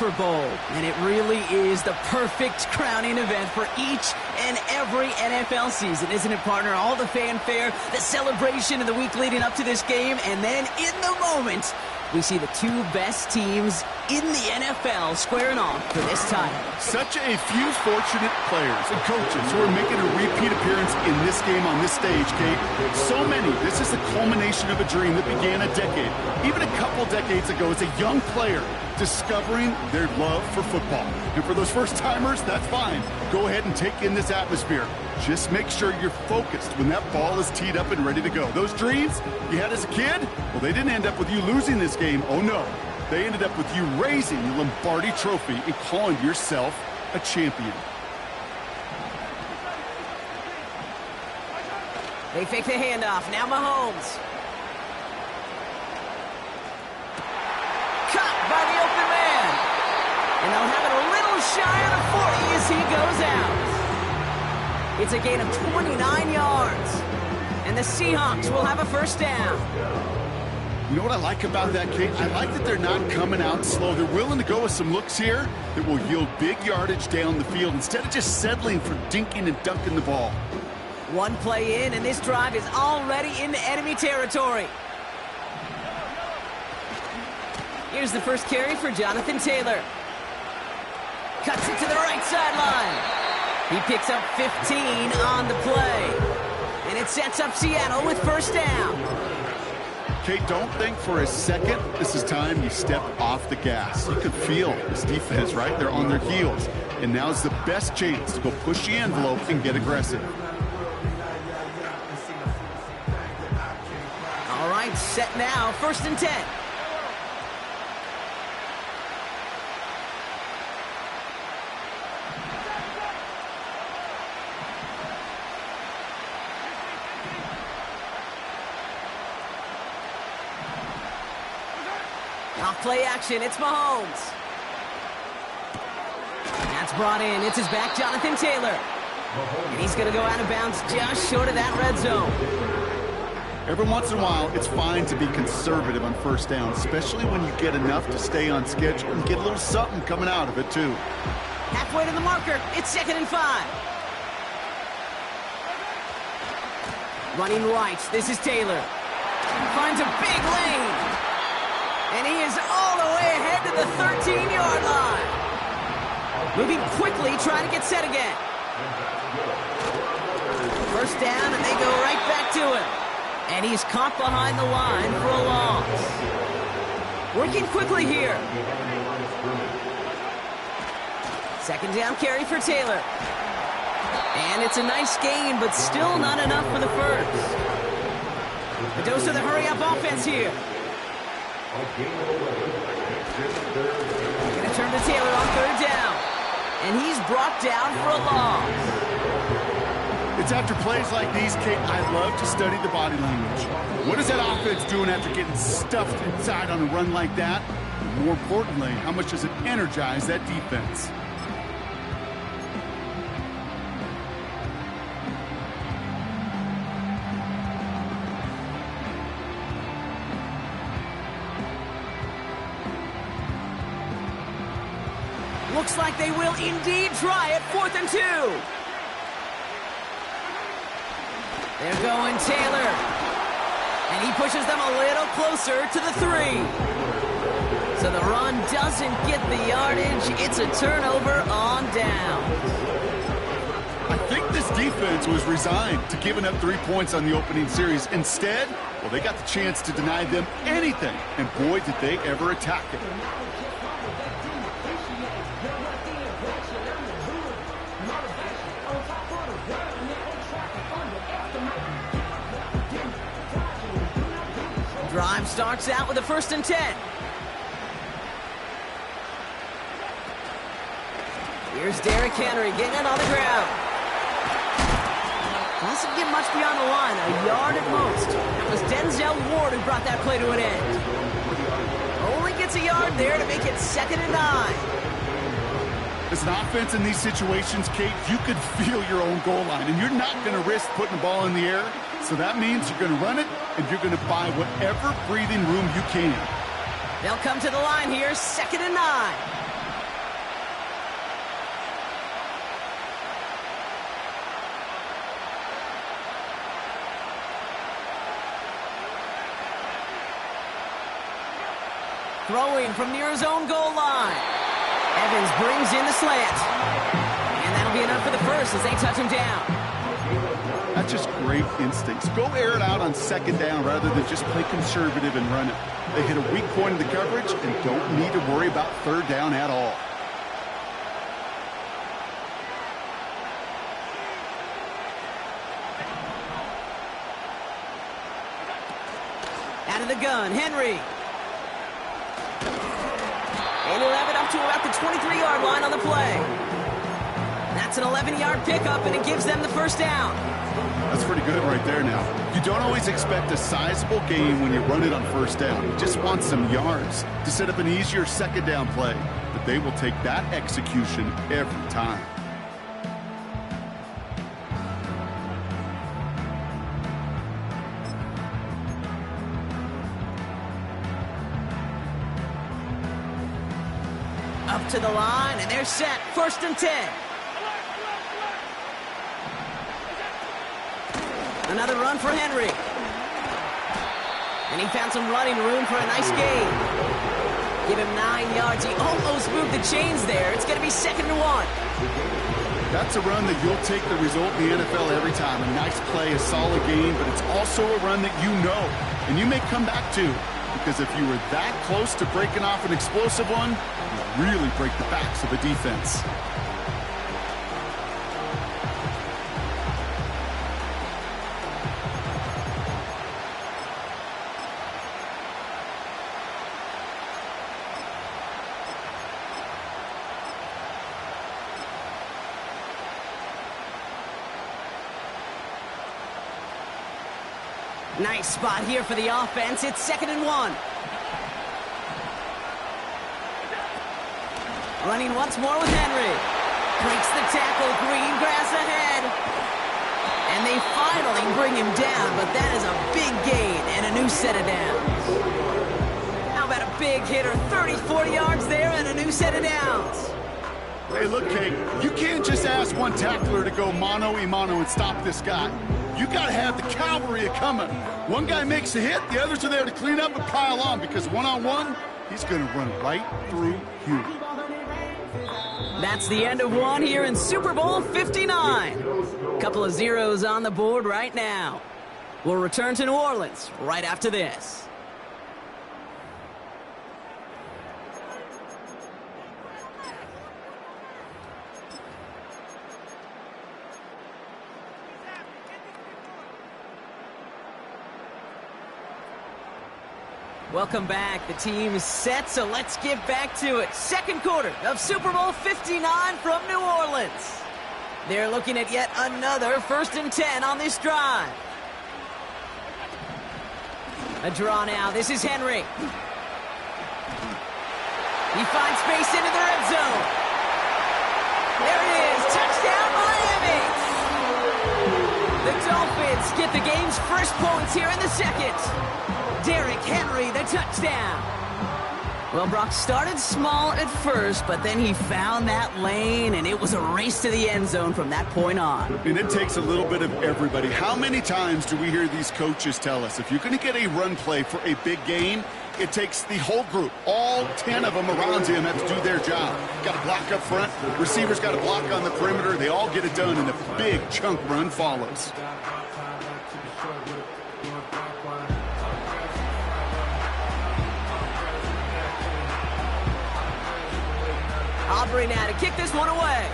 Super Bowl, and it really is the perfect crowning event for each and every NFL season, isn't it, partner? All the fanfare, the celebration of the week leading up to this game, and then in the moment, we see the two best teams in the NFL squaring off for this title. Such a few fortunate players and coaches who are making a repeat appearance in this game on this stage, Kate. So many. This is the culmination of a dream that began a decade, even a couple decades ago, as a young player discovering their love for football. And for those first-timers, that's fine. Go ahead and take in this atmosphere. Just make sure you're focused when that ball is teed up and ready to go. Those dreams you had as a kid, well, they didn't end up with you losing this game. Oh, no. They ended up with you raising the Lombardi Trophy and calling yourself a champion. They fake the handoff. Now Mahomes. Cut by the open man. And they'll have it a little shy of the 40 as he goes out. It's a gain of 29 yards. And the Seahawks will have a first down. You know what I like about that, Kate? I like that they're not coming out slow. They're willing to go with some looks here that will yield big yardage down the field instead of just settling for dinking and dunking the ball. One play in, and this drive is already into enemy territory. Here's the first carry for Jonathan Taylor. Cuts it to the right sideline. He picks up 15 on the play. And it sets up Seattle with first down. Kate, don't think for a second this is time you step off the gas. You could feel this defense, right? They're on their heels. And now's the best chance to go push the envelope and get aggressive. All right, set now, 1st and 10. Off play action, it's Mahomes. That's brought in, it's his back, Jonathan Taylor. And he's going to go out of bounds just short of that red zone. Every once in a while, it's fine to be conservative on first down, especially when you get enough to stay on schedule and get a little something coming out of it, too. Halfway to the marker, it's 2nd and 5. Running right, this is Taylor. Finds a big lane. And he is all the way ahead to the 13-yard line. Moving quickly, trying to get set again. First down, and they go right back to him. And he's caught behind the line for a loss. Working quickly here. 2nd down carry for Taylor. And it's a nice gain, but still not enough for the first. A dose of the hurry-up offense here. Going to turn to Taylor on 3rd down. And he's brought down for a loss. It's after plays like these, Kate, I love to study the body language. What is that offense doing after getting stuffed inside on a run like that? And more importantly, how much does it energize that defense? Looks like they will indeed try it. 4th and 2. They're going Taylor. And he pushes them a little closer to the 3. So the run doesn't get the yardage. It's a turnover on down. I think this defense was resigned to giving up 3 points on the opening series. Instead, well, they got the chance to deny them anything. And boy, did they ever attack it. Drive starts out with a 1st and 10. Here's Derrick Henry getting it on the ground. Doesn't get much beyond the line, a yard at most. That was Denzel Ward who brought that play to an end. Only gets a yard there to make it 2nd and 9. As an offense in these situations, Kate, you could feel your own goal line, and you're not going to risk putting the ball in the air. So that means you're going to run it, and you're going to buy whatever breathing room you can. They'll come to the line here, 2nd and 9. Throwing from near his own goal line. Evans brings in the slant. And that'll be enough for the first as they touch him down. That's just great instincts. Go air it out on second down rather than just play conservative and run it. They hit a weak point in the coverage and don't need to worry about third down at all. Out of the gun, Henry. And he'll have it up to about the 23-yard line on the play. That's an 11-yard pickup, and it gives them the first down. That's pretty good right there now. You don't always expect a sizable gain when you run it on first down. You just want some yards to set up an easier second down play. But they will take that execution every time. Up to the line, and they're set. First and 10. Another run for Henry. And he found some running room for a nice gain. Give him 9 yards. He almost moved the chains there. It's going to be 2nd and 1. That's a run that you'll take the result in the NFL every time. A nice play, a solid gain, but it's also a run that you know and you may come back to. Because if you were that close to breaking off an explosive one, you really break the backs of a defense. Nice spot here for the offense. It's 2nd and 1. Running once more with Henry. Breaks the tackle. Green grass ahead. And they finally bring him down, but that is a big gain and a new set of downs. How about a big hitter? 30, 40 yards there and a new set of downs. Hey, look, Kate, you can't just ask one tackler to go mano-a-mano and stop this guy. You got to have the cavalry coming. One guy makes a hit, the others are there to clean up and pile on because one-on-one, he's going to run right through you. That's the end of one here in Super Bowl 59. Couple of zeros on the board right now. We'll return to New Orleans right after this. Welcome back. The team is set, so let's get back to it. Second quarter of Super Bowl 59 from New Orleans. They're looking at yet another 1st and 10 on this drive. A draw now. This is Henry. He finds space into the red zone. There it is. Touchdown, Miami. The Dolphins get the game's first points here in the second. Derrick Henry, the touchdown. Well, Brock started small at first, but then he found that lane, and it was a race to the end zone from that point on. And it takes a little bit of everybody. How many times do we hear these coaches tell us, if you're going to get a run play for a big gain, it takes the whole group. All 10 of them around him have to do their job. Got to block up front. Receivers got to block on the perimeter. They all get it done, and a big chunk run follows. Aubrey now to kick this one away.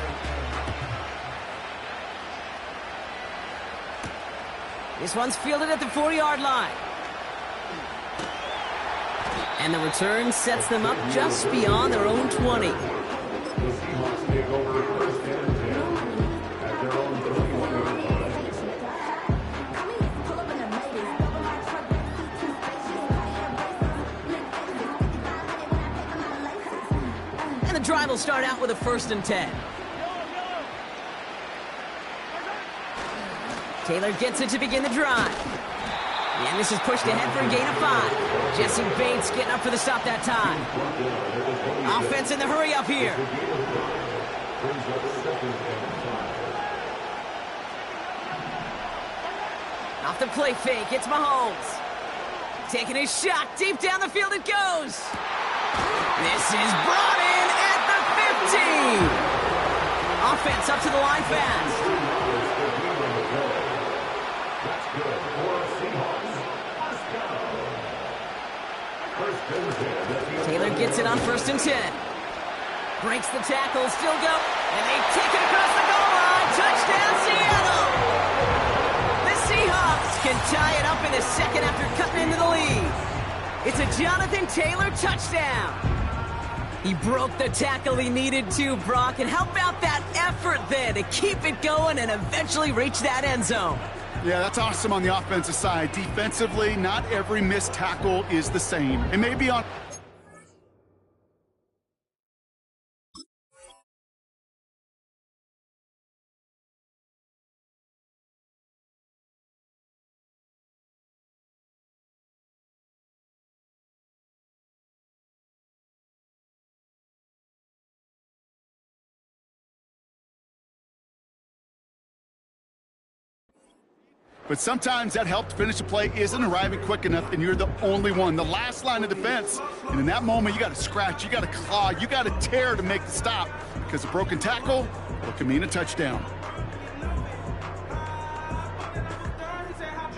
This one's fielded at the 4-yard line. And the return sets them up just beyond their own 20. The drive will start out with a 1st and 10. Taylor gets it to begin the drive. And this is pushed ahead for a gain of 5. Jesse Bates getting up for the stop that time. Offense in the hurry up here. Off the play fake, it's Mahomes. Taking his shot, deep down the field it goes. This is brought in at the 15. Offense up to the line fast. Taylor gets it on 1st and 10. Breaks the tackle, still go, and they take it across the goal line. Touchdown, Seattle! The Seahawks can tie it up in the second after cutting into the lead. It's a Jonathan Taylor touchdown. He broke the tackle he needed to, Brock, and how about that effort there to keep it going and eventually reach that end zone? Yeah, that's awesome on the offensive side. Defensively, not every missed tackle is the same. It may be on... But sometimes that help to finish a play isn't arriving quick enough, and you're the only one, the last line of defense. And in that moment, you got to scratch, you got to claw, you got to tear to make the stop, because a broken tackle, well, can mean a touchdown.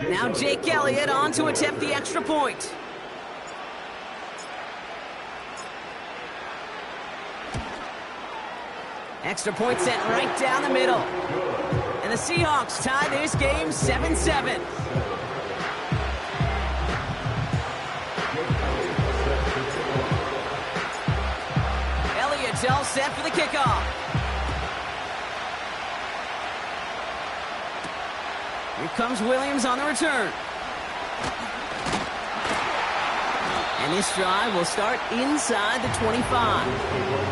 Now Jake Elliott on to attempt the extra point. Extra point sent right down the middle. And the Seahawks tie this game 7-7. Elliott's all set for the kickoff. Here comes Williams on the return. And this drive will start inside the 25.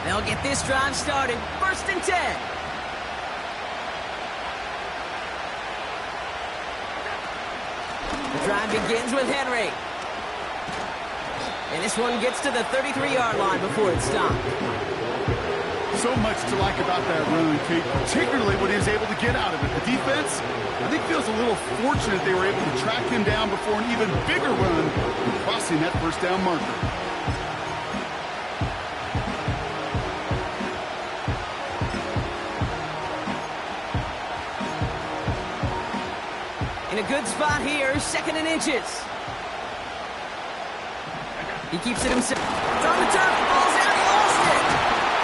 They'll get this drive started. 1st and 10. The drive begins with Henry. And this one gets to the 33-yard line before it's stopped. So much to like about that run, Kate, particularly what he was able to get out of it. The defense, I think, feels a little fortunate they were able to track him down before an even bigger run, crossing that 1st down marker. In a good spot here, 2nd and inches. He keeps it himself. It's on the turf, ball's out, he lost it.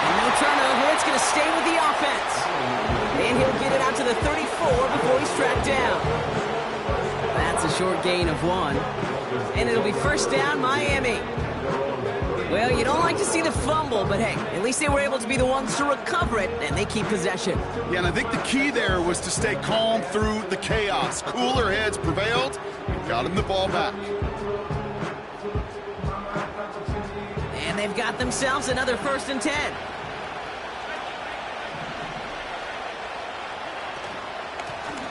And no turnover, it's going to stay with the offense. And he'll get it out to the 34 before he's tracked down. That's a short gain of 1. And it'll be 1st down, Miami. Well, you don't like to see the fumble, but hey, at least they were able to be the ones to recover it, and they keep possession. Yeah, and I think the key there was to stay calm through the chaos. Cooler heads prevailed and got him the ball back. And they've got themselves another 1st and 10.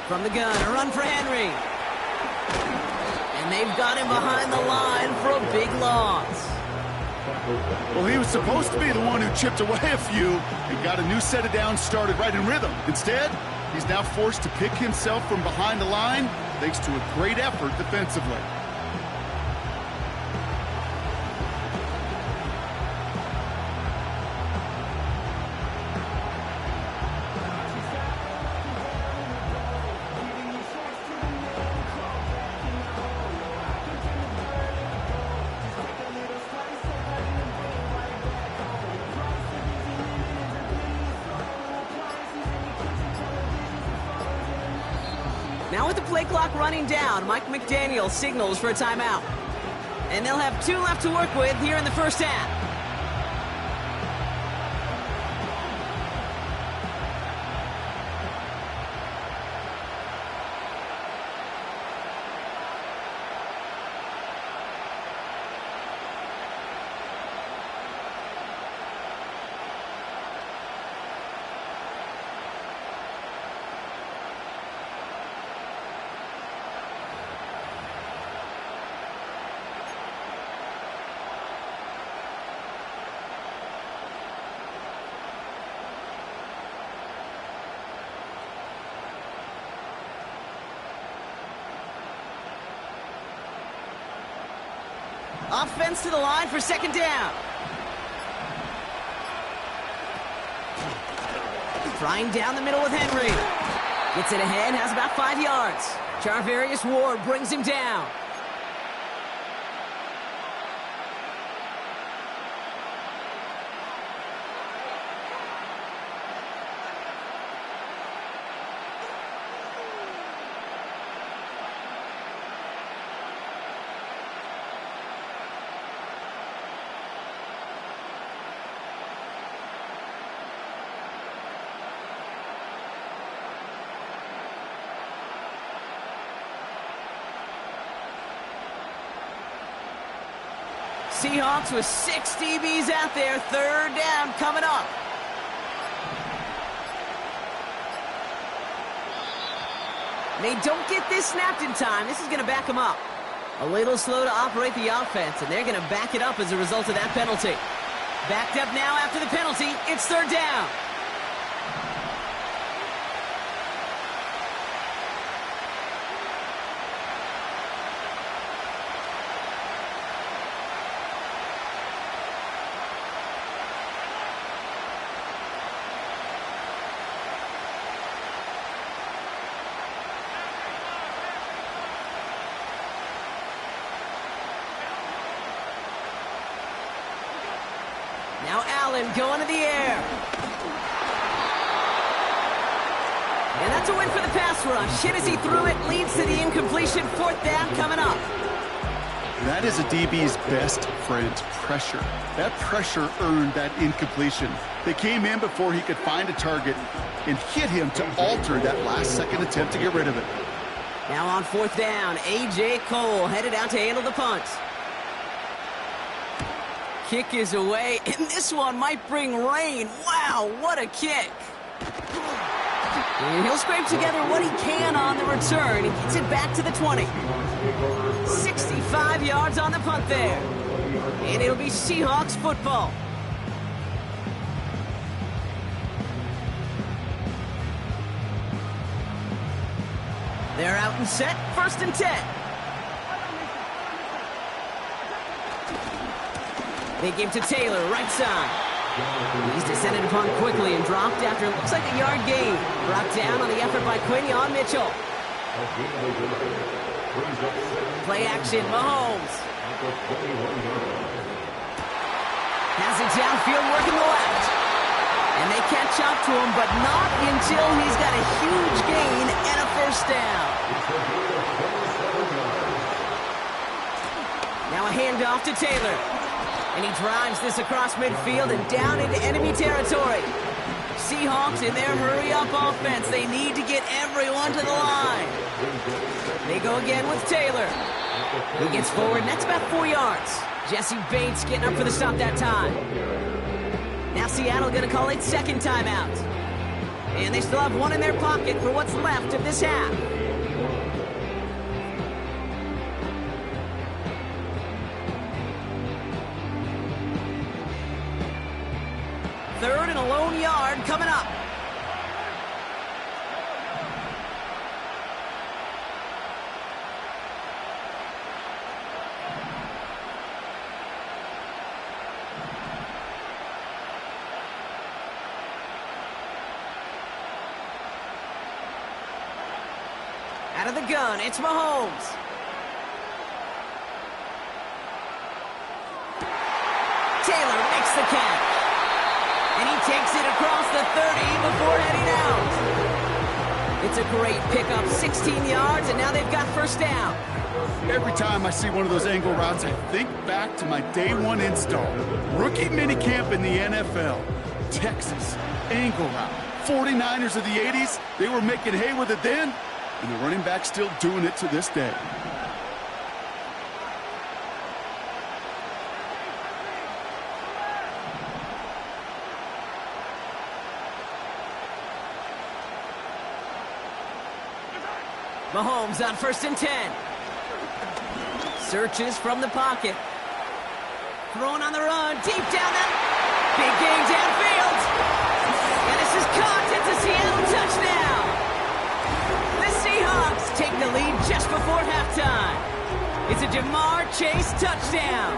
From the gun, a run for Henry. And they've got him behind the line for a big loss. Well, he was supposed to be the one who chipped away a few and got a new set of downs started right in rhythm. Instead, he's now forced to pick himself from behind the line thanks to a great effort defensively. Now with the play clock running down, Mike McDaniel signals for a timeout. And they'll have 2 left to work with here in the 1st half. Offense to the line for second down. Flying down the middle with Henry. Gets it ahead, has about 5 yards. Charvarius Ward brings him down. Seahawks with 6 DBs out there. Third down coming up. They don't get this snapped in time. This is going to back them up. A little slow to operate the offense, and they're going to back it up as a result of that penalty. Backed up now after the penalty. It's third down. Now Allen going to the air. And that's a win for the pass rush. Hit as he threw it, leads to the incompletion. Fourth down coming up. That is a DB's best friend, pressure. That pressure earned that incompletion. They came in before he could find a target and hit him to alter that last-second attempt to get rid of it. Now on fourth down, A.J. Cole headed out to handle the punt. Kick is away, and this one might bring rain. Wow, what a kick. And he'll scrape together what he can on the return. He gets it back to the 20. 65 yards on the punt there. And it'll be Seahawks football. They're out and set, 1st and 10. They give to Taylor, right side. He's descended upon quickly and dropped after it looks like a yard gain. Brought down on the effort by Quinn on Mitchell. Play action, Mahomes. Has it downfield, working the left. And they catch up to him, but not until he's got a huge gain and a first down. Now a handoff to Taylor. And he drives this across midfield and down into enemy territory. Seahawks in their hurry-up offense. They need to get everyone to the line. They go again with Taylor. He gets forward, and that's about 4 yards. Jesse Bates getting up for the stop that time. Now Seattle going to call it second timeout. And they still have one in their pocket for what's left of this half. Third and a lone yard coming up. Out of the gun, it's Mahomes. Taylor makes the catch. And he takes it across the 30 before heading out. It's a great pickup, 16 yards, and now they've got first down. Every time I see one of those angle routes, I think back to my day one install. Rookie minicamp in the NFL. Texas, angle route. 49ers of the 80s, they were making hay with it then, and the running back's still doing it to this day. Mahomes on 1st and 10. Searches from the pocket. Thrown on the run, deep down that. Big gain downfield. And this is caught. It's a Seattle touchdown. The Seahawks take the lead just before halftime. It's a Jamar Chase touchdown.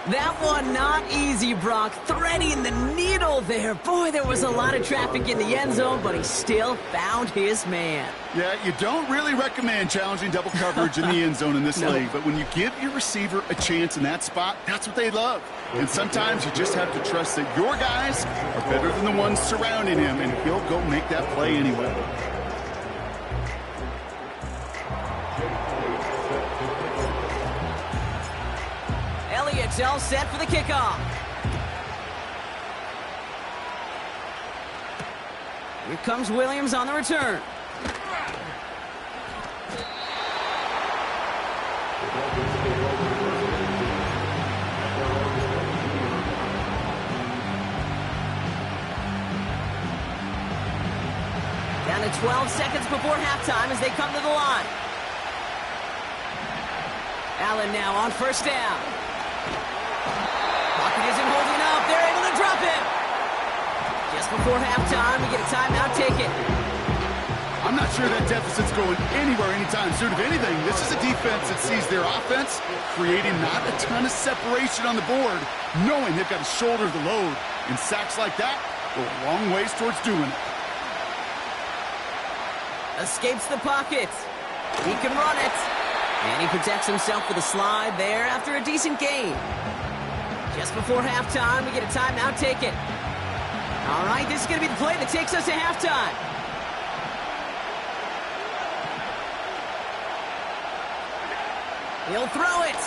That one not easy, Brock. Threading the needle there. Boy, there was a lot of traffic in the end zone, but he still found his man. Yeah, you don't really recommend challenging double coverage in the end zone in this league, but when you give your receiver a chance in that spot, that's what they love. And sometimes you just have to trust that your guys are better than the ones surrounding him, and he'll go make that play anyway. Elliott's all set for the kickoff. Here comes Williams on the return. Down to 12 seconds before halftime as they come to the line. Allen now on first down. Pocket isn't holding up. They're able to drop him. Just before halftime, we get a timeout taken. I'm not sure that deficit's going anywhere anytime soon. If anything, this is a defense that sees their offense creating not a ton of separation on the board, knowing they've got to shoulder the load. And sacks like that go a long ways towards doing it. Escapes the pocket. He can run it. And he protects himself with a slide there after a decent gain. Just before halftime, we get a timeout taken. All right, this is going to be the play that takes us to halftime. He'll throw it.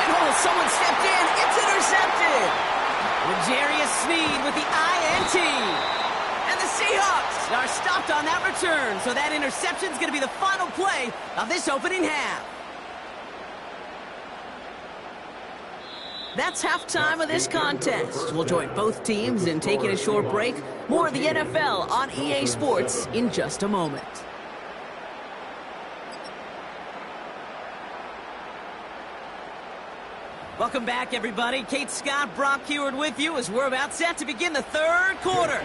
And oh, someone stepped in. It's intercepted. L'Jarius Sneed with the INT. And the Seahawks are stopped on that return. So that interception is going to be the final play of this opening half. That's halftime of this contest. We'll join both teams in taking a short break. More of the NFL on EA Sports in just a moment. Welcome back, everybody. Kate Scott, Brock Heward with you as we're about set to begin the third quarter.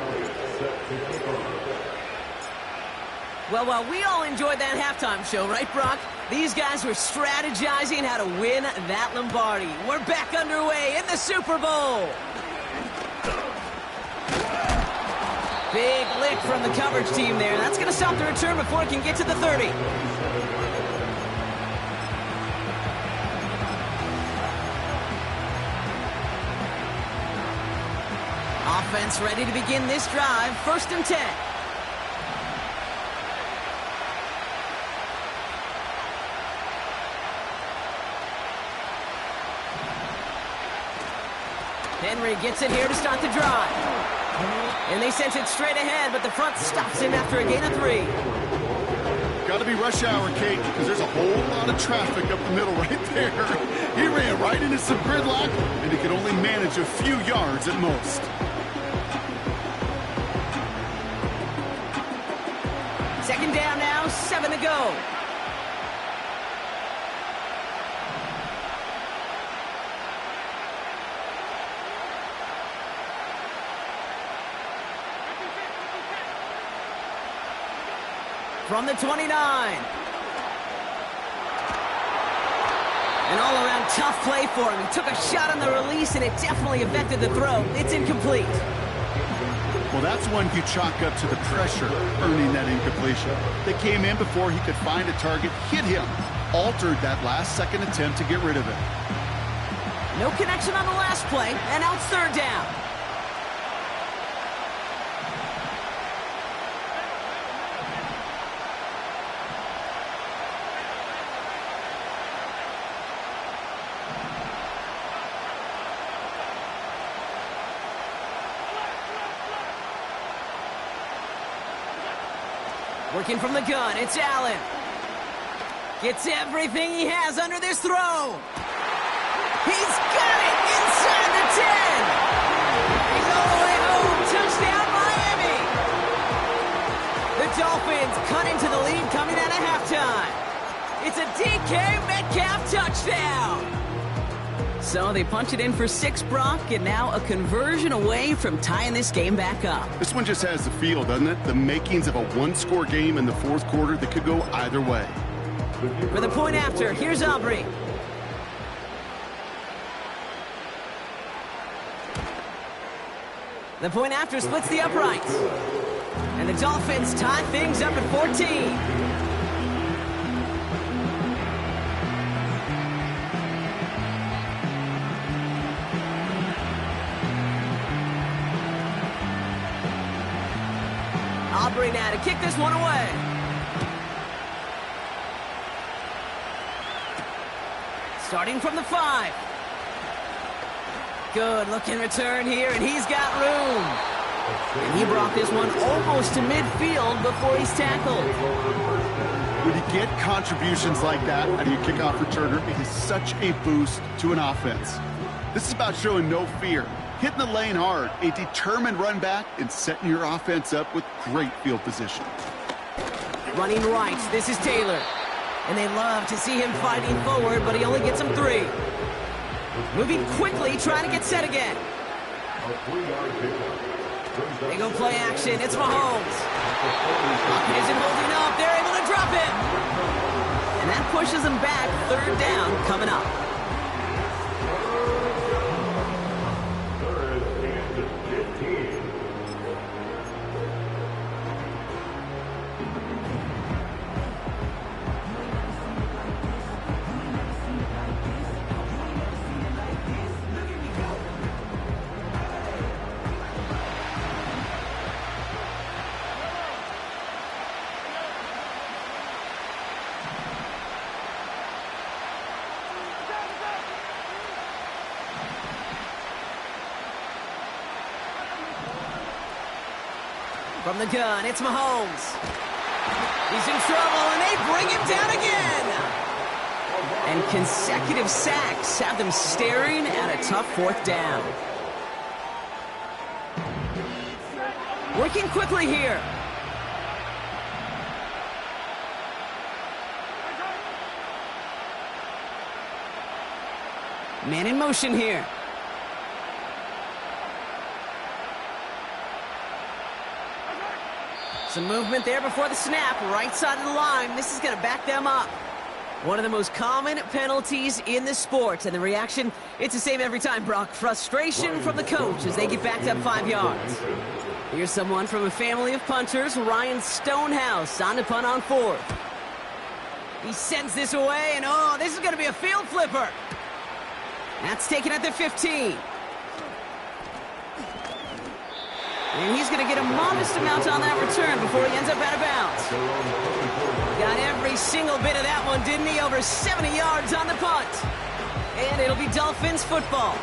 Well, we all enjoyed that halftime show, right, Brock? These guys were strategizing how to win that Lombardi. We're back underway in the Super Bowl. Big lick from the coverage team there. That's going to stop the return before it can get to the 30. Offense ready to begin this drive. 1st and 10. Henry gets it here to start the drive. And they sent it straight ahead, but the front stops him after a gain of 3. Got to be rush hour, Kate, because there's a whole lot of traffic up the middle right there. He ran right into some gridlock, and he could only manage a few yards at most. Second down now, 7 to go. From the 29. An all-around tough play for him. He took a shot on the release, and it definitely affected the throw. It's incomplete. Well, that's one you chalk up to the pressure earning that incompletion. They came in before he could find a target, hit him, altered that last-second attempt to get rid of it. No connection on the last play, and now it's 3rd down. Working from the gun, it's Allen. Gets everything he has under this throw. He's got it inside the 10. He's all the way home. Touchdown, Miami. The Dolphins cut into the lead coming out of halftime. It's a DK Metcalf touchdown. So they punch it in for 6, Brock, and now a conversion away from tying this game back up. This one just has the feel, doesn't it? The makings of a one-score game in the fourth quarter that could go either way. For the point after, here's Aubrey. The point after splits the uprights. And the Dolphins tie things up at 14. Aubrey now to kick this one away. Starting from the 5. Good looking return here, and he's got room. And he brought this one almost to midfield before he's tackled. When you get contributions like that out of your kickoff returner, it is such a boost to an offense. This is about showing no fear, hitting the lane hard, a determined run back, and setting your offense up with great field position. Running right, this is Taylor. And they love to see him fighting forward, but he only gets him 3. Moving quickly, trying to get set again. They go play action. It's Mahomes. Pocket isn't holding up. They're able to drop it. And that pushes them back. 3rd down coming up. From the gun, it's Mahomes. He's in trouble, and they bring him down again. And consecutive sacks have them staring at a tough 4th down. Working quickly here. Man in motion here. Some movement there before the snap, right side of the line. This is going to back them up. One of the most common penalties in the sport, and the reaction, it's the same every time, Brock. Frustration from the coach as they get backed up 5 yards. Here's someone from a family of punters, Ryan Stonehouse, on to punt on 4th. He sends this away, and oh, this is going to be a field flipper. That's taken at the 15. And he's going to get a modest amount on that return before he ends up out of bounds. Got every single bit of that one, didn't he? Over 70 yards on the punt. And it'll be Dolphins football.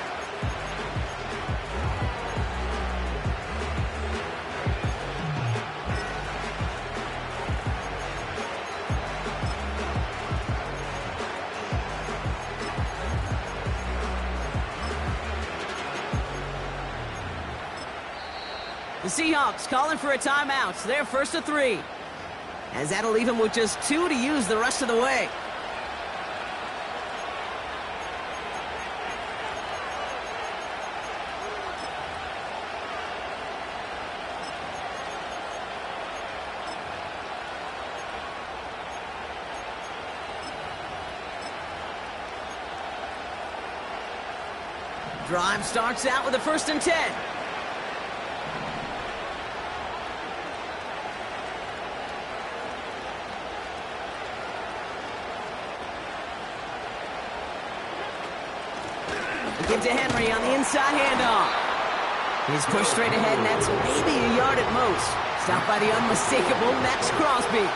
The Seahawks calling for a timeout. So they're 1st and 3. As that'll leave them with just 2 to use the rest of the way. Drive starts out with a 1st and 10. Give to Henry on the inside handoff. He's pushed straight ahead, and that's maybe a yard at most. Stopped by the unmistakable Max Crosby.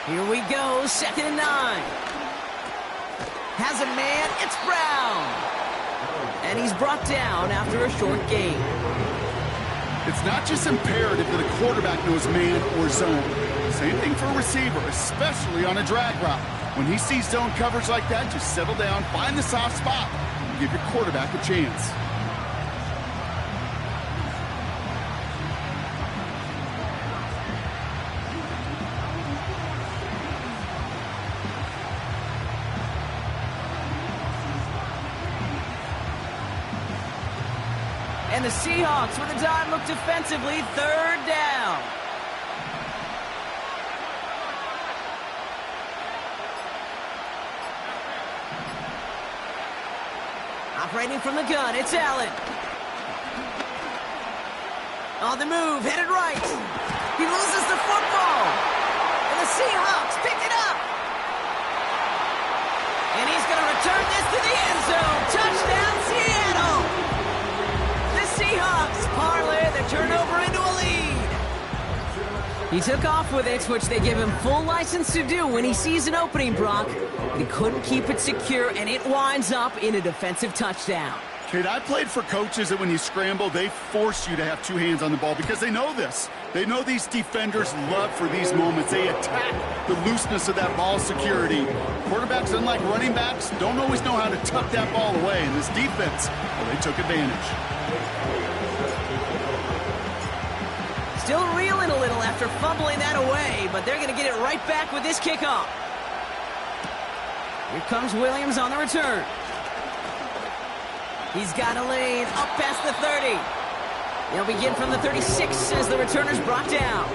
Here we go, 2nd and 9. Has a man, it's Brown. And he's brought down after a short gain. It's not just imperative that a quarterback knows man or zone. Same thing for a receiver, especially on a drag route. When he sees zone coverage like that, just settle down, find the soft spot, and give your quarterback a chance. And the Seahawks with a dime look defensively, third down. Operating from the gun, it's Allen. On the move, headed right. He loses the football. And the Seahawks picked it up. And he's going to return this to the end zone. Touchdown, Seattle. The Seahawks parlay the turnover into a lead. He took off with it, which they give him full license to do when he sees an opening, Brock. But he couldn't keep it secure, and it winds up in a defensive touchdown. Kate, I played for coaches that when you scramble, they force you to have two hands on the ball because they know this. They know these defenders love for these moments. They attack the looseness of that ball security. Quarterbacks, unlike running backs, don't always know how to tuck that ball away. And this defense, well, they took advantage. Still reeling a little after fumbling that away, but they're going to get it right back with this kickoff. Here comes Williams on the return. He's got a lane up past the 30. They'll begin from the 36 as the returner's brought down.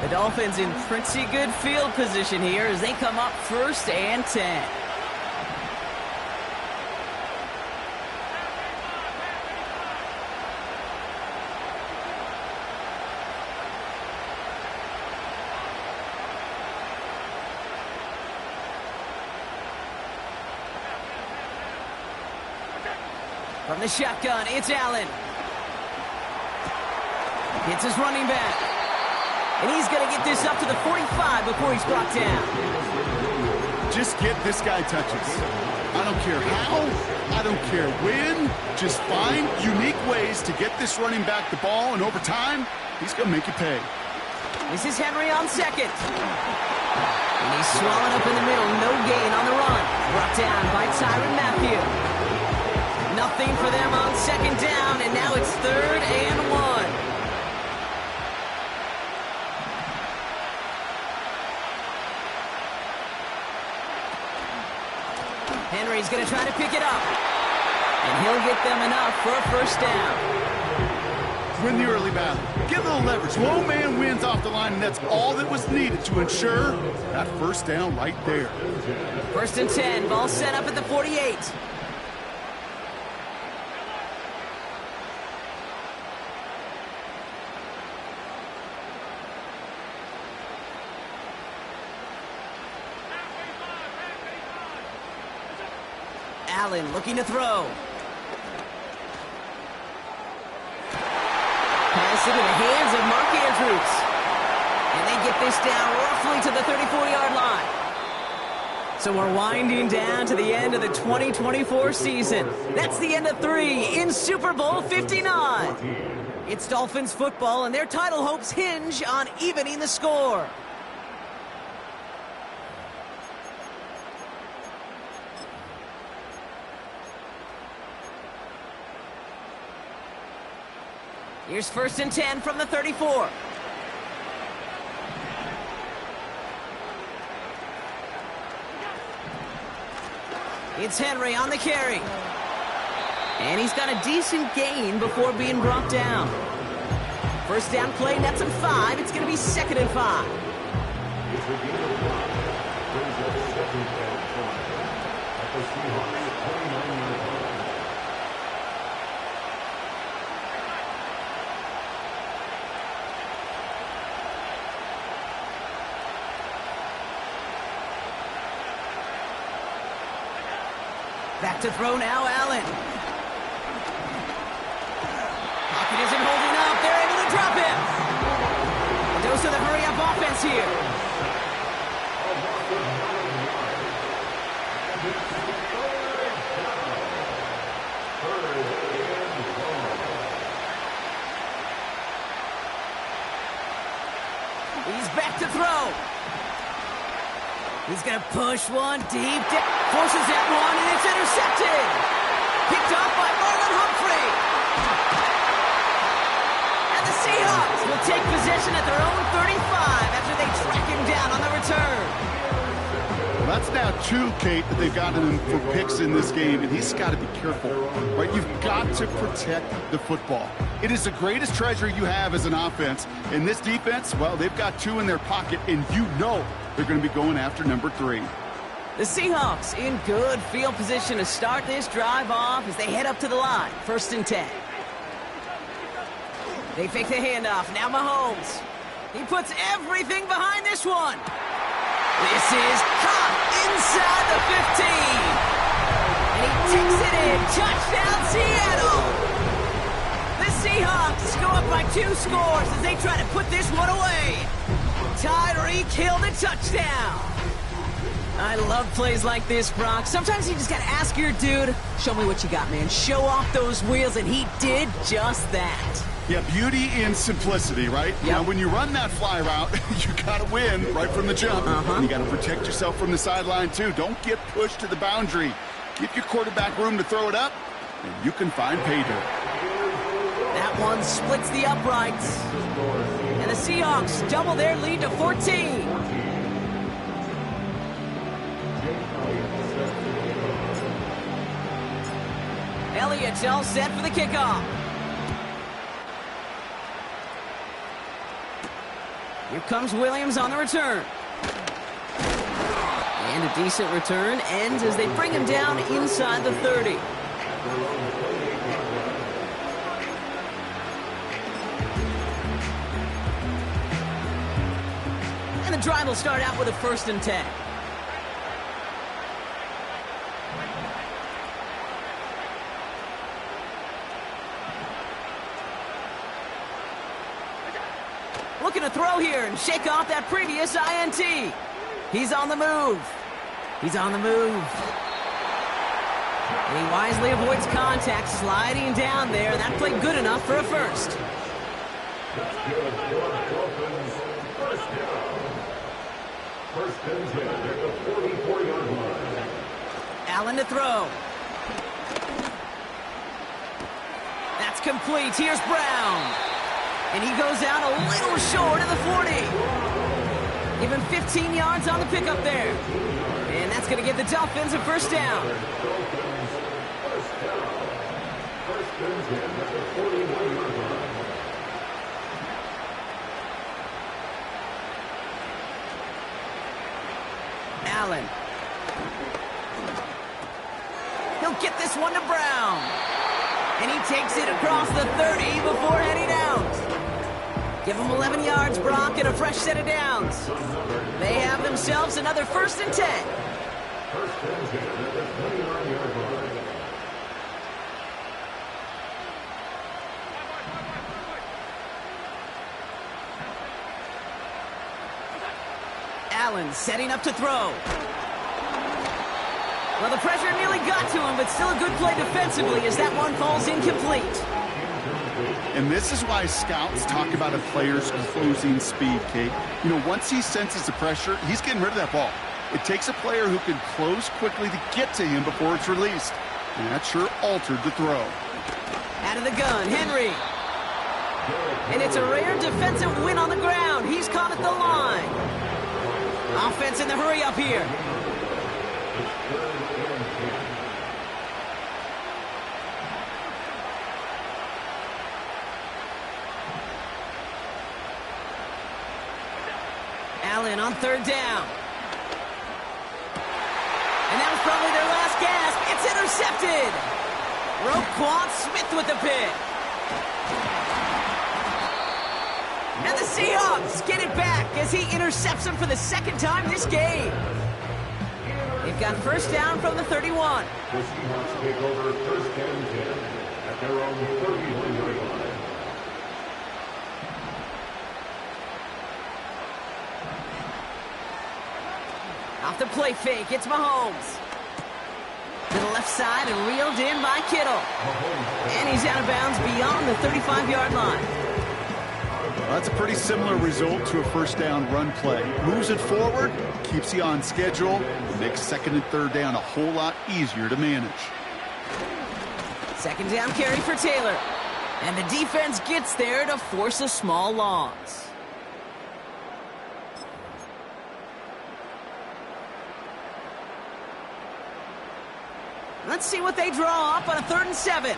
The Dolphins in pretty good field position here as they come up 1st and 10. From the shotgun, it's Allen. It's his running back. And he's going to get this up to the 45 before he's brought down. Just get this guy touches. I don't care how, I don't care when. Just find unique ways to get this running back the ball, and over time, he's going to make you pay. This is Henry on second. And he's swallowed up in the middle. No gain on the run. Brought down by Tyrann Mathieu. Nothing for them on second down, and now it's 3rd and 1. Henry's going to try to pick it up. And he'll get them enough for a 1st down. Win the early battle. Get a little leverage. Low man wins off the line, and that's all that was needed to ensure that 1st down right there. 1st and 10. Ball set up at the 48. Allen looking to throw. Pass into the hands of Mark Andrews. And they get this down roughly to the 34-yard line. So we're winding down to the end of the 2024 season. That's the end of 3 in Super Bowl 59. It's Dolphins football, and their title hopes hinge on evening the score. Here's 1st and 10 from the 34. It's Henry on the carry. And he's got a decent gain before being brought down. 1st down play, nets him 5. It's going to be 2nd and 5. Back to throw now, Allen. Pocket isn't holding up. They're able to drop him. A dose of the hurry-up offense here. He's back to throw. He's going to push one deep. Forces that one, and it's intercepted. Picked off by Marlon Humphrey. And the Seahawks will take possession at their own 35 after they track him down on the return. Well, that's now 2, Kate, that they've gotten him for picks in this game, and he's got to be careful, right? You've got to protect the football. It is the greatest treasure you have as an offense. In this defense, well, they've got 2 in their pocket, and you know they're going to be going after number 3. The Seahawks in good field position to start this drive off as they head up to the line. 1st and 10. They fake the handoff. Now Mahomes. He puts everything behind this one. This is caught inside the 15. And he takes it in. Touchdown, Seattle. The Seahawks go up by 2 scores as they try to put this one away. Tyreek Hill the touchdown. I love plays like this, Brock. Sometimes you just got to ask your dude, show me what you got, man. Show off those wheels, and he did just that. Yeah, beauty in simplicity, right? Yep. Now, when you run that fly route, you got to win right from the jump. And you got to protect yourself from the sideline, too. Don't get pushed to the boundary. Give your quarterback room to throw it up, and you can find pay dirt. That one splits the uprights. And the Seahawks double their lead to 14. Elliott's all set for the kickoff. Here comes Williams on the return. And a decent return ends as they bring him down inside the 30. And the drive will start out with a 1st and 10. Looking to throw here and shake off that previous INT. He's on the move. He's on the move. And he wisely avoids contact, sliding down there. That played good enough for a first. Allen to throw. That's complete. Here's Brown. And he goes out a little short of the 40. Give him 15 yards on the pickup there. And that's going to give the Dolphins a 1st down. Allen. He'll get this one to Brown. And he takes it across the 30 before heading out. Give them 11 yards, Brock, and a fresh set of downs. They have themselves another 1st and 10. Allen setting up to throw. Well, the pressure nearly got to him, but still a good play defensively as that one falls incomplete. And this is why scouts talk about a player's closing speed, Kate. You know, once he senses the pressure, he's getting rid of that ball. It takes a player who can close quickly to get to him before it's released. And that sure altered the throw. Out of the gun, Henry. And it's a rare defensive win on the ground. He's caught at the line. Offense in the hurry up here. Allen on 3rd down. And that was probably their last gasp. It's intercepted. Roquan Smith with the pick. And the Seahawks get it back as he intercepts him for the 2nd time this game. They've got 1st down from the 31. The Seahawks take over 1st and 10 at their own 31-yard line. Off the play fake, it's Mahomes. To the left side and reeled in by Kittle. And he's out of bounds beyond the 35-yard line. Well, that's a pretty similar result to a first down run play. Moves it forward, keeps you on schedule, and makes second and third down a whole lot easier to manage. Second down carry for Taylor. And the defense gets there to force a small loss. Let's see what they draw up on a 3rd and 7.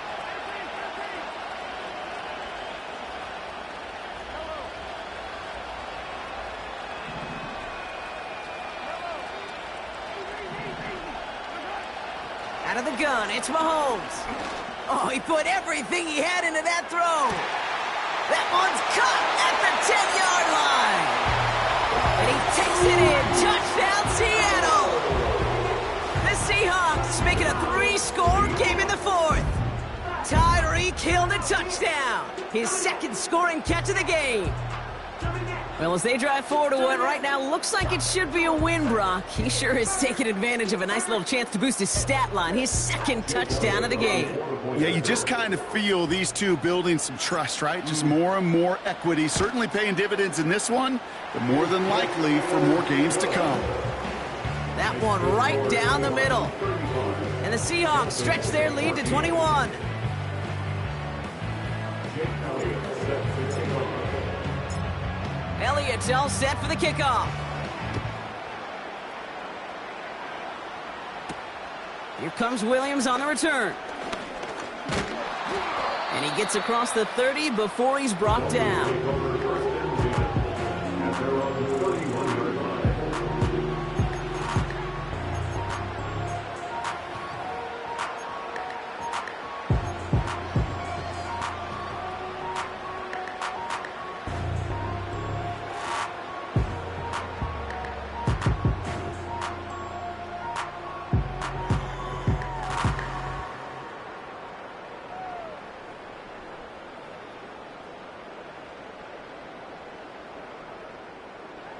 Out of the gun, it's Mahomes. Oh, he put everything he had into that throw. That one's caught at the 10-yard line. And he takes it in. Touchdown, Seattle. The Seahawks make it a 3-score game in the 4th. Tyreek Hill the touchdown. His 2nd scoring catch of the game. Well, as they drive forward to what right now looks like it should be a win, Brock, he sure has taken advantage of a nice little chance to boost his stat line. His 2nd touchdown of the game. Yeah, you just kind of feel these two building some trust, right? Just more and more equity. Certainly paying dividends in this one, but more than likely for more games to come. That one right down the middle. And the Seahawks stretch their lead to 21. Elliott's all set for the kickoff. Here comes Williams on the return. And he gets across the 30 before he's brought down.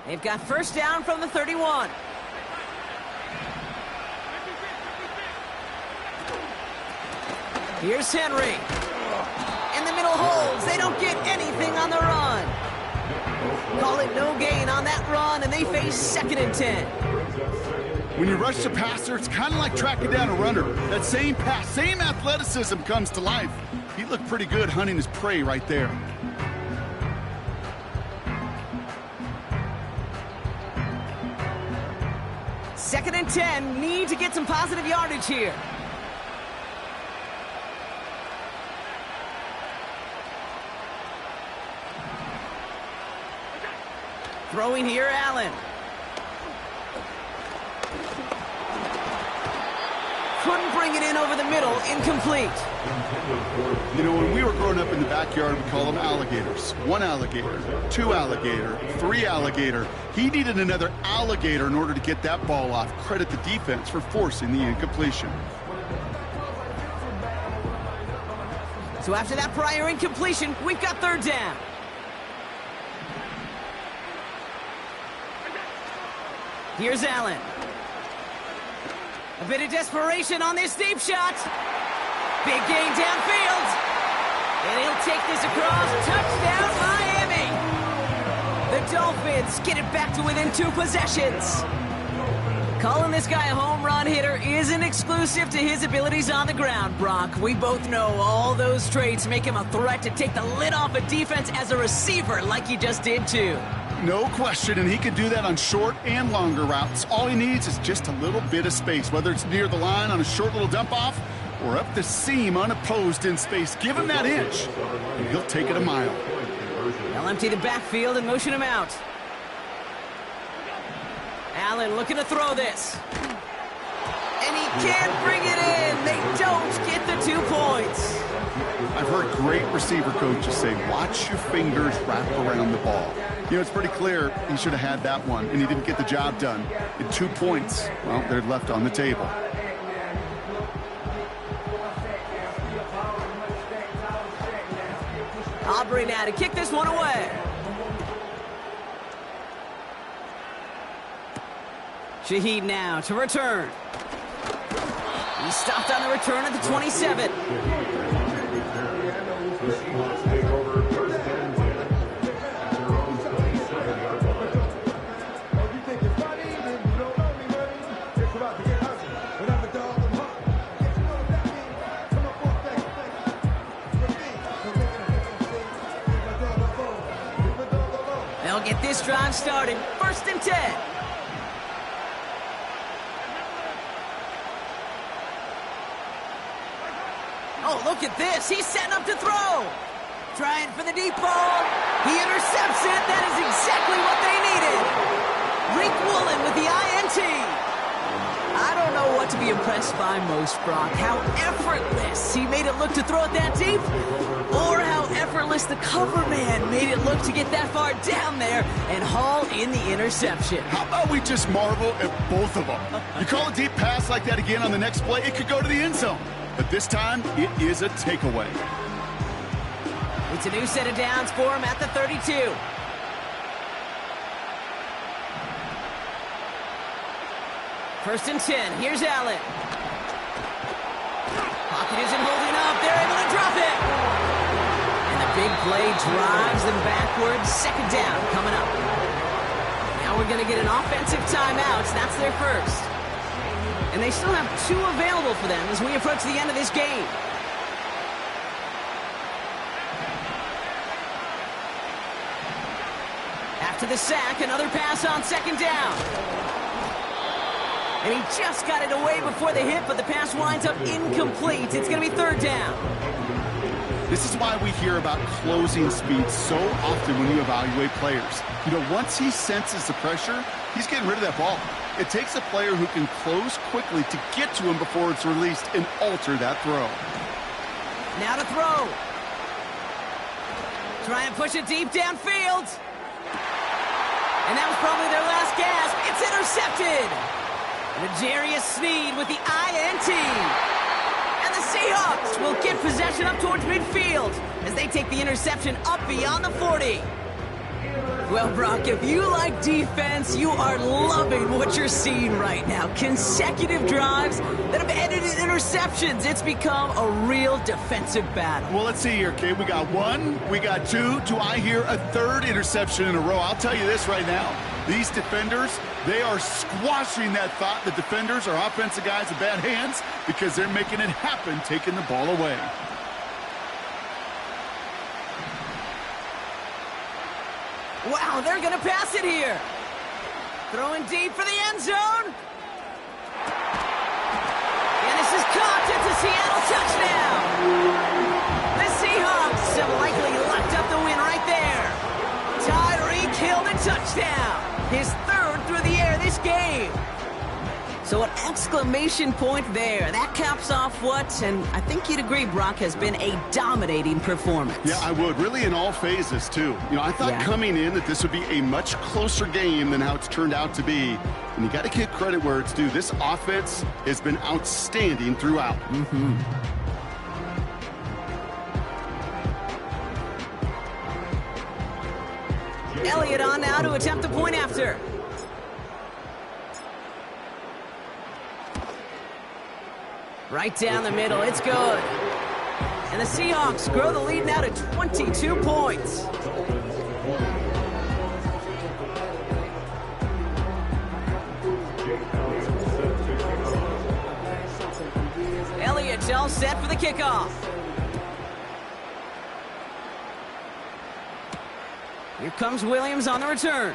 They've got first down from the 31. Here's Henry. In the middle holds. They don't get anything on the run. Call it no gain on that run, and they face 2nd and 10. When you rush the passer, it's kind of like tracking down a runner. That same pass, same athleticism comes to life. He looked pretty good hunting his prey right there. Second and 10, need to get some positive yardage here. Throwing here, Allen. Couldn't bring it in over the middle, incomplete. You know, when we were growing up in the backyard, we call them alligators. 1 alligator, 2 alligator, 3 alligator. He needed another alligator in order to get that ball off. Credit the defense for forcing the incompletion. So after that prior incompletion, we've got 3rd down. Here's Allen. A bit of desperation on this deep shot. Big gain downfield. And he'll take this across. Touchdown, Miami. The Dolphins get it back to within 2 possessions. Calling this guy a home run hitter isn't exclusive to his abilities on the ground, Brock. We both know all those traits make him a threat to take the lid off a defense as a receiver like he just did too. No question, and he can do that on short and longer routes. All he needs is just a little bit of space, whether it's near the line on a short little dump-off or up the seam unopposed in space. Give him that inch, and he'll take it a mile. They'll empty the backfield and motion him out. Allen looking to throw this. And he can't bring it in. They don't get the 2 points. I've heard great receiver coaches say, watch your fingers wrap around the ball. You know, it's pretty clear he should have had that one, and he didn't get the job done. And 2 points, well, they're left on the table. Aubrey now to kick this one away. Shaheed now to return. He stopped on the return at the 27. They'll get this drive started. 1st and 10. Oh, look at this. He's setting up to throw. Trying for the deep ball. He intercepts it. That is exactly what they needed. Rick Woolen with the INT. I don't know what to be impressed by most, Brock. How effortless he made it look to throw it that deep, or how effortless the cover man made it look to get that far down there and haul in the interception. How about we just marvel at both of them? You call a deep pass like that again on the next play, it could go to the end zone. But this time, it is a takeaway. It's a new set of downs for him at the 32. First and 10. Here's Allen. Pocket isn't holding up. They're able to drop it. And the big play drives them backwards. 2nd down coming up. Now we're going to get an offensive timeout. That's their first. And they still have 2 available for them as we approach the end of this game. After the sack, another pass on 2nd down. And he just got it away before the hit, but the pass winds up incomplete. It's going to be 3rd down. This is why we hear about closing speed so often when you evaluate players. You know, once he senses the pressure, he's getting rid of that ball. It takes a player who can close quickly to get to him before it's released and alter that throw. Now to throw. Try and push it deep downfield. And that was probably their last gasp. It's intercepted. L'Jarius Sneed with the INT. And the Seahawks will get possession up towards midfield as they take the interception up beyond the 40. Well, Brock, if you like defense, you are loving what you're seeing right now. Consecutive drives that have ended in interceptions. It's become a real defensive battle. Well, let's see here, Kate. We got 1, we got 2. Do I hear a 3rd interception in a row? I'll tell you this right now. These defenders, they are squashing that thought that defenders are offensive guys with bad hands because they're making it happen, taking the ball away. Wow, they're going to pass it here. Throwing deep for the end zone. And this is caught. It's a Seattle touchdown. The Seahawks have likely locked up the win right there. Tyreek Hill the touchdown. His 3rd through the air this game. So an exclamation point there. That caps off what, and I think you'd agree, Brock, has been a dominating performance. Yeah, I would. Really in all phases, too. You know, I thought coming in that this would be a much closer game than how it's turned out to be. And you got to give credit where it's due. This offense has been outstanding throughout. Elliott on now to attempt the point after. Right down the middle, it's good. And the Seahawks grow the lead now to 22 points. Elliott's all set for the kickoff. Here comes Williams on the return.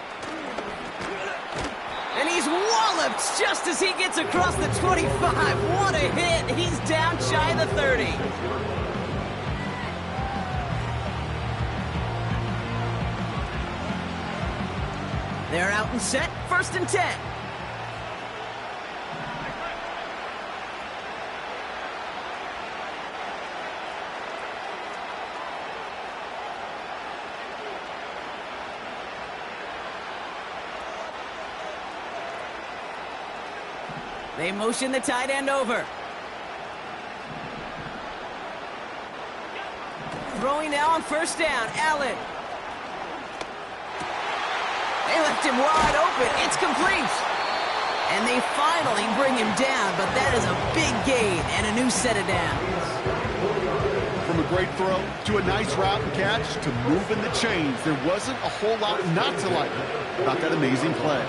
And he's walloped just as he gets across the 25. What a hit. He's down shy of the 30. They're out and set. 1st and 10. They motion the tight end over. Throwing now on 1st down. Allen. They left him wide open. It's complete. And they finally bring him down, but that is a big gain and a new set of downs. From a great throw to a nice route and catch to moving the chains, there wasn't a whole lot not to like about that amazing play.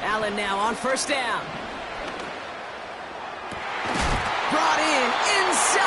Allen now on first down. Brought in inside.